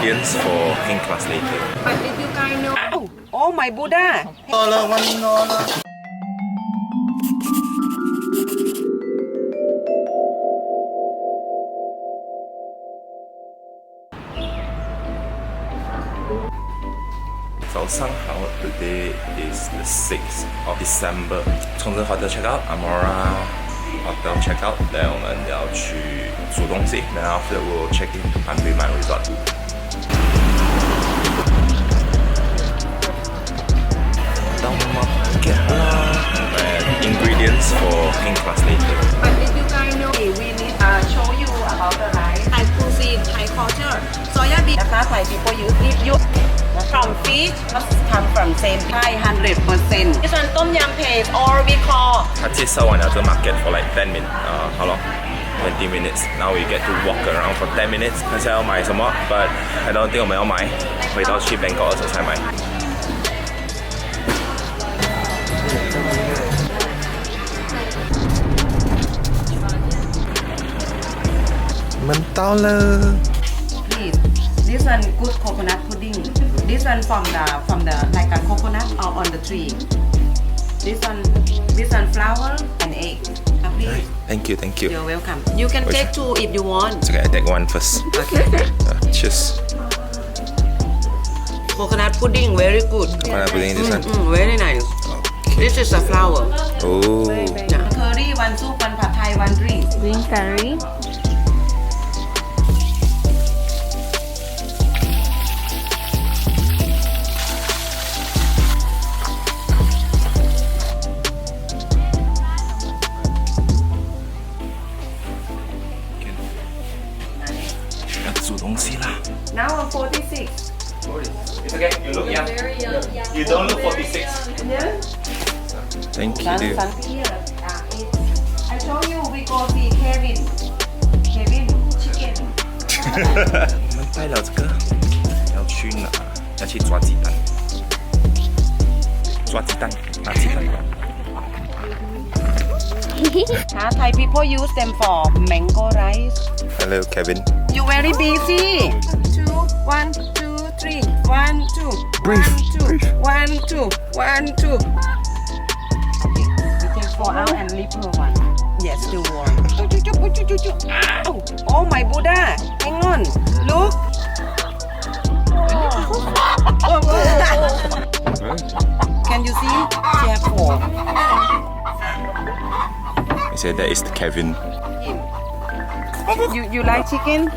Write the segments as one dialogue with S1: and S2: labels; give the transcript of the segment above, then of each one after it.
S1: ingredients for in class later.
S2: But did you guys know? Oh my Buddha!
S1: Today is the 6th of December. 从这 hotel check out, Amora hotel check out. Then 我们要去煮东西。Then after we'll check in to Panviman Resort. And ingredients for in class later.
S2: But did you guys know? We need show you about the rice. Thai cuisine, Thai culture. Soya bean. Thai people use if you from fish come from same Thai 100%. This one tom yum paste or we call.
S1: 他介绍完了这个 market for like 10 minutes. How long? 20 minutes. Now we get to walk around for 10 minutes. 看下要买什么 but I don't think 我们要买。回到去 Bangkok 的时候才买。我们到了。
S2: Please, this one good coconut pudding. This one from the like a coconut or on the tree. This one flour and egg. Please.
S1: Thank you, thank you.
S2: You're welcome. You can take two if you want.
S1: It's okay, I take one first.
S2: Okay.
S1: Cheers.
S2: Coconut pudding, very good.
S1: Coconut pudding, this one.
S2: Very nice.
S1: Okay.
S2: This is a flour.
S1: Oh.
S2: Yeah. Curry, one soup, one pad thai, one drink.
S3: Green curry.
S2: Now I'm 46.
S1: It's okay, you look young. You don't look 46.
S2: Yeah.
S1: Thank you.
S2: I show you we go see Kevin chicken.
S1: 我们带了这个，要去哪？要去抓鸡蛋。抓鸡蛋，拿鸡蛋。
S2: Thai people use them for mango rice.
S1: Hello, Kevin.
S2: You very busy. 1, 2, 3. 1, 2.
S1: Brief.
S2: 1, 2. 1, 2. 1, 2. Okay. You take 4 out and leave her one. Yes, still warm. Ow. Oh my Buddha. Hang on. Look. Can you see? She have 4.
S1: He said that is the Kevin.
S2: You like chicken?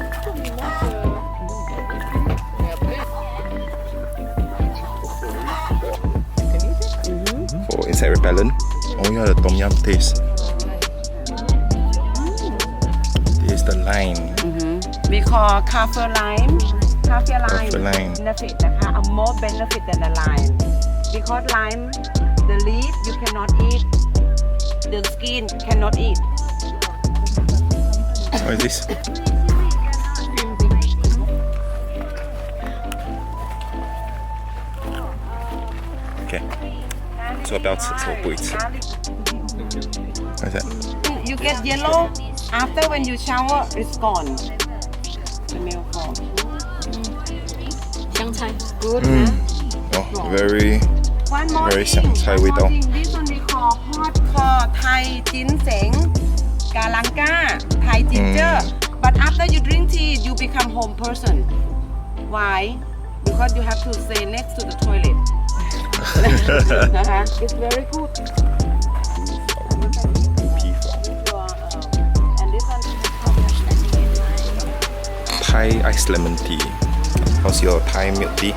S1: For insect repellent. Oh yeah, the tom yum taste. This is the lime.
S2: We call kaffir lime. Kaffir
S1: Kaffir lime.
S2: Benefit นะคะ a more benefit than the lime. Because lime, the leaf you cannot eat. The skin cannot eat.
S1: What is this? Okay. 做标尺手不会吃。What's that?
S2: You get yellow after when you shower, it's gone. The milk gone.
S3: 香菜
S2: Good.
S1: Oh, very
S2: One more
S1: very
S2: thing.
S1: 香菜味道。
S2: This one we call hot core Thai ginseng, galanga, Thai ginger. But after you drink tea, you become home person. Why? Because you have to stay next to the toilet. It's very good. And this one is
S1: Thai iced lemon tea. How's your Thai milk tea?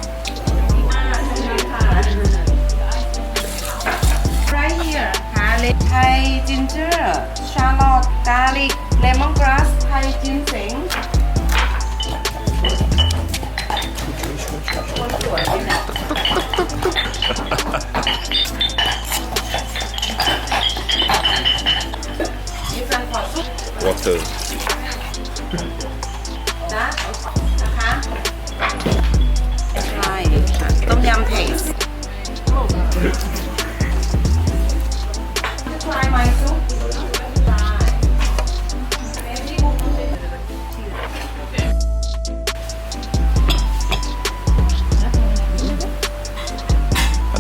S2: right here. Garlic, Thai ginger, shallot, garlic, lemongrass, Thai ginseng. คนสวยเลยนะ This one for soup.
S1: Water.
S2: นะคะใช่ต้มยำเพส Try my soup.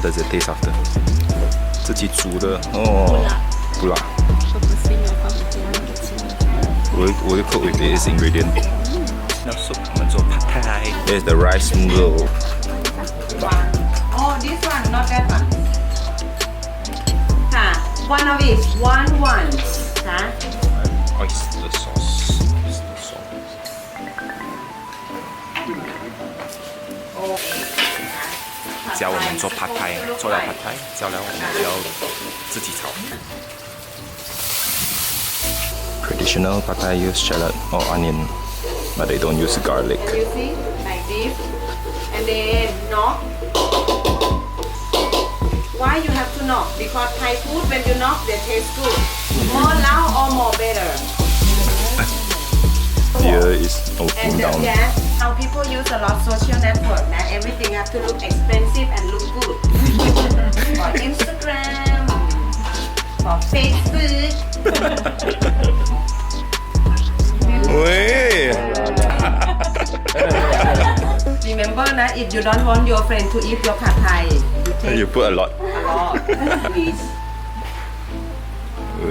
S1: does it taste after? 自己煮的哦，不辣。我会 cook with this ingredient. Now soup 我们做 pad thai. There's the rice noodle.
S2: Oh, this one, not that one. ค่ะ one of it, one ค่ะ
S1: Oyster sauce. Oyster sauce. 教我们做 pad thai， 做了 pad thai， 教了我们要自己炒。Traditional pad thai use shallot or onion, but they don't use garlic.
S2: You see, like this, and then knock. Why you have to knock? Because Thai food, when you knock, they taste good. More loud or more better.
S1: Here is
S2: And
S1: opening down.
S2: yeah, how people use a lot social network. Now everything have to look expensive and look good. For Instagram, for Facebook.
S1: 喂
S2: Remember that if you don't want your friend to eat your pad thai, you take
S1: You put a lot.
S2: a lot. Please.
S1: เว้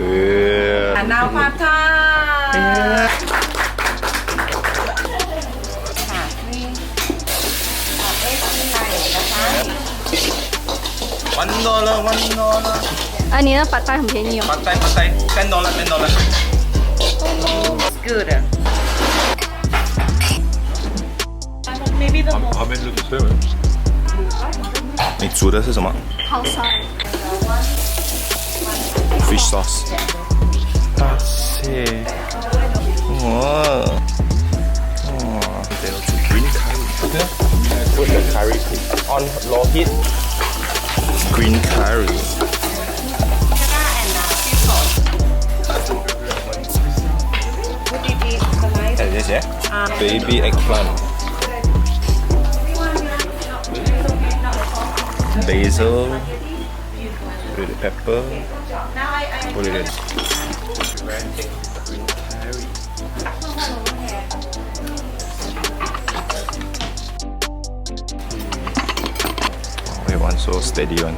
S1: ย
S2: And now pad thai. ค่ะนี่เอ็กซ์ไทยนะคะ
S1: $1 $1
S3: อันนี้นะปัดใต้很便宜哦。
S1: Pad thai $10 $10
S2: Good.
S4: 화면으로
S1: 你煮的是什么
S3: 烤烧。
S1: ？Fish sauce. 大蟹。哇。哇。They will do green curry. Put the curry on low heat. Green curry.
S2: What did you eat?
S1: And this baby eggplant. Basil. Put the pepper. Put it in. Oh, we want so steady one.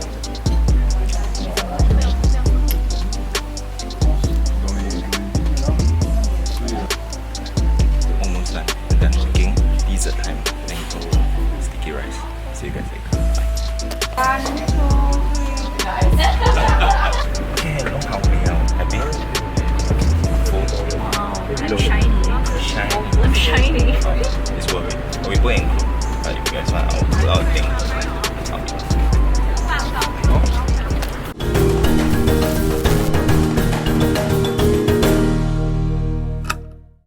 S1: Almost done. We're done cooking. Dessert time. Then go sticky rice. See you guys later. Bye. Okay, no how happy. Full.
S3: Shiny.
S1: Shiny.
S3: Shiny.
S1: It's worth it. Oh, we put